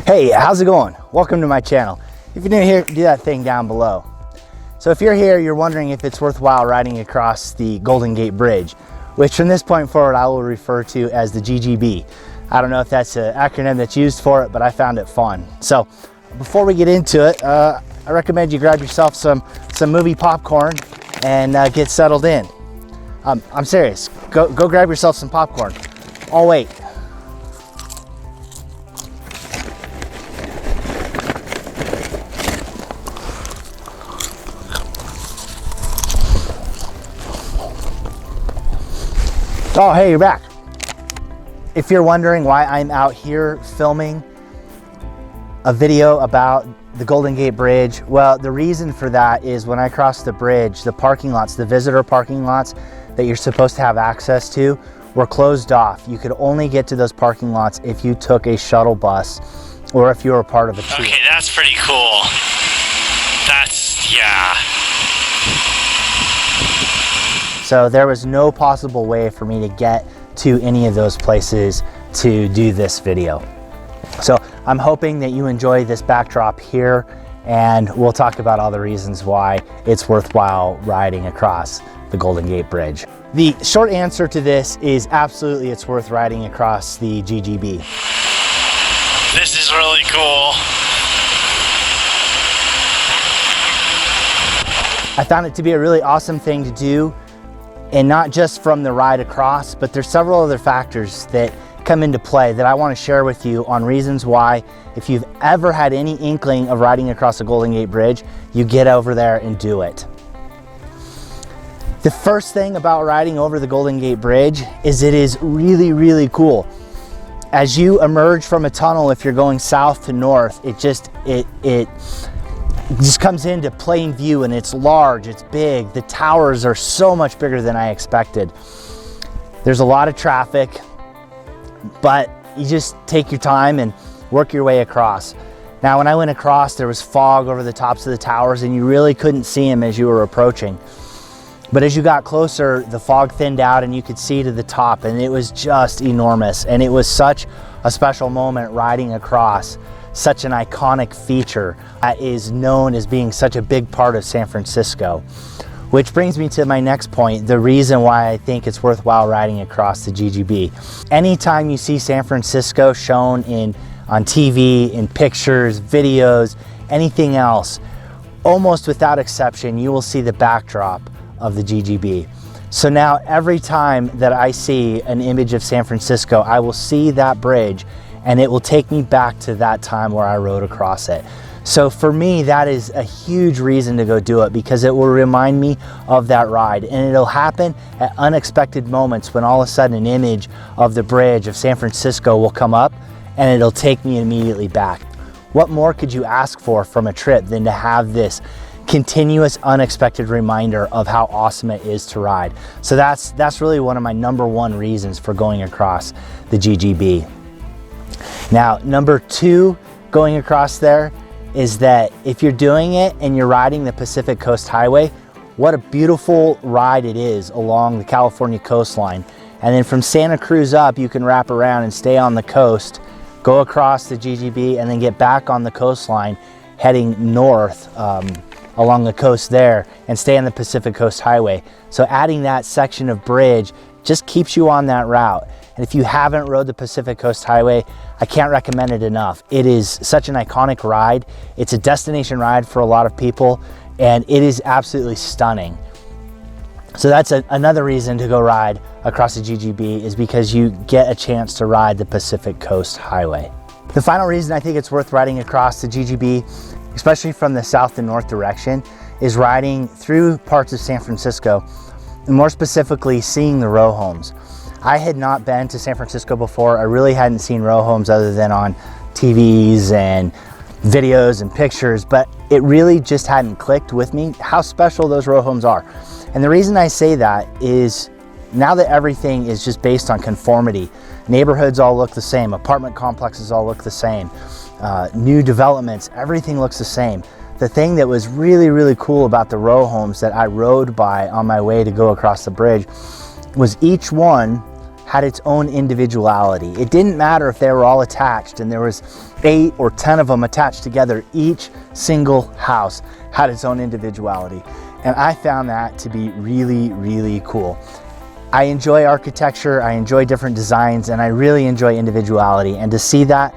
Hey, how's it going? Welcome to my channel. If you're new here, do that thing down below. So if you're here, you're wondering if it's worthwhile riding across the Golden Gate Bridge, which from this point forward I will refer to as the GGB. I don't know if that's an acronym that's used for it, but I found it fun. So before we get into it, I recommend you grab yourself some movie popcorn and get settled in. I'm serious. Go grab yourself some popcorn. I'll wait. Oh, hey, you're back. If you're wondering why I'm out here filming a video about the Golden Gate Bridge, well, the reason for that is when I crossed the bridge, the parking lots, the visitor parking lots that you're supposed to have access to were closed off. You could only get to those parking lots if you took a shuttle bus or if you were part of a tour. Okay, that's pretty cool. Yeah. So there was no possible way for me to get to any of those places to do this video. So I'm hoping that you enjoy this backdrop here, and we'll talk about all the reasons why it's worthwhile riding across the Golden Gate Bridge. The short answer to this is absolutely it's worth riding across the GGB. This is really cool. I found it to be a really awesome thing to do, and not just from the ride across, but there's several other factors that come into play that I want to share with you on reasons why, if you've ever had any inkling of riding across the Golden Gate Bridge, you get over there and do it. The first thing about riding over the Golden Gate Bridge is it is really, really cool. As you emerge from a tunnel, if you're going south to north, it just comes into plain view, and it's large, it's big. The towers are so much bigger than I expected. There's a lot of traffic, but you just take your time and work your way across. Now, when I went across, there was fog over the tops of the towers, and you really couldn't see them as you were approaching. But as you got closer, the fog thinned out and you could see to the top, and it was just enormous. And it was such a special moment riding across such an iconic feature that is known as being such a big part of San Francisco. Which brings me to my next point, the reason why I think it's worthwhile riding across the GGB. Anytime you see San Francisco shown on TV, in pictures, videos, anything else, almost without exception, you will see the backdrop of the GGB. So now every time that I see an image of San Francisco, I will see that bridge, and it will take me back to that time where I rode across it. So for me, that is a huge reason to go do it, because it will remind me of that ride, and it'll happen at unexpected moments when all of a sudden an image of the bridge of San Francisco will come up, and it'll take me immediately back. What more could you ask for from a trip than to have this continuous, unexpected reminder of how awesome it is to ride? So that's really one of my number one reasons for going across the GGB. Now, number two, going across there, is that if you're doing it and you're riding the Pacific Coast Highway, what a beautiful ride it is along the California coastline. And then from Santa Cruz up, you can wrap around and stay on the coast, go across the GGB, and then get back on the coastline, heading north along the coast there, and stay on the Pacific Coast Highway. So adding that section of bridge just keeps you on that route. And if you haven't rode the Pacific Coast Highway, I can't recommend it enough. It is such an iconic ride. It's a destination ride for a lot of people, and it is absolutely stunning. So that's another reason to go ride across the GGB, is because you get a chance to ride the Pacific Coast Highway. The final reason I think it's worth riding across the GGB, especially from the south to north direction, is riding through parts of San Francisco, and more specifically seeing the row homes. I had not been to San Francisco before. I really hadn't seen row homes other than on TVs and videos and pictures, but it really just hadn't clicked with me how special those row homes are. And the reason I say that is now that everything is just based on conformity, neighborhoods all look the same, apartment complexes all look the same, new developments, everything looks the same. The thing that was really, really cool about the row homes that I rode by on my way to go across the bridge was each one had its own individuality. It didn't matter if they were all attached and there was 8 or 10 of them attached together. Each single house had its own individuality. And I found that to be really, really cool. I enjoy architecture, I enjoy different designs, and I really enjoy individuality. And to see that,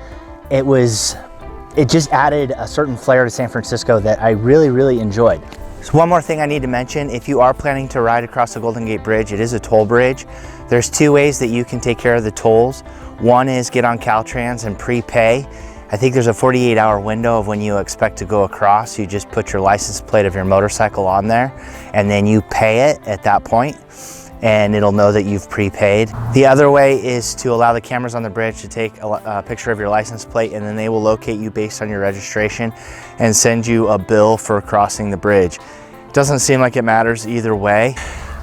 it just added a certain flair to San Francisco that I really, really enjoyed. So one more thing I need to mention, if you are planning to ride across the Golden Gate Bridge, it is a toll bridge. There's 2 ways that you can take care of the tolls. One is get on Caltrans and prepay. I think there's a 48-hour window of when you expect to go across. You just put your license plate of your motorcycle on there and then you pay it at that point and it'll know that you've prepaid. The other way is to allow the cameras on the bridge to take a picture of your license plate, and then they will locate you based on your registration and send you a bill for crossing the bridge. Doesn't seem like it matters either way.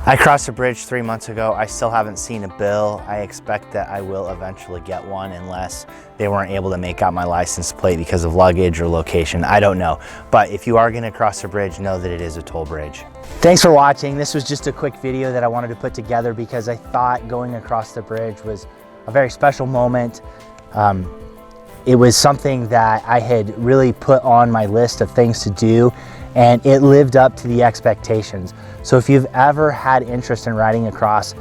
I crossed the bridge 3 months ago. I still haven't seen a bill. I expect that I will eventually get one unless they weren't able to make out my license plate because of luggage or location. I don't know. But if you are gonna cross the bridge, know that it is a toll bridge. Thanks for watching. This was just a quick video that I wanted to put together because I thought going across the bridge was a very special moment. It was something that I had really put on my list of things to do, and it lived up to the expectations. So if you've ever had interest in riding across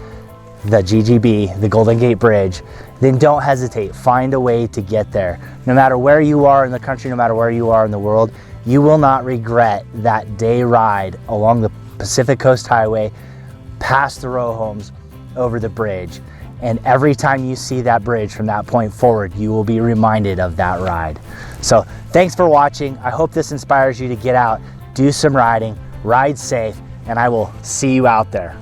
the GGB, the Golden Gate Bridge, then don't hesitate. Find a way to get there. No matter where you are in the country, no matter where you are in the world, you will not regret that day ride along the Pacific Coast Highway, past the row homes, over the bridge. And every time you see that bridge from that point forward, you will be reminded of that ride. So thanks for watching. I hope this inspires you to get out, do some riding, ride safe, and I will see you out there.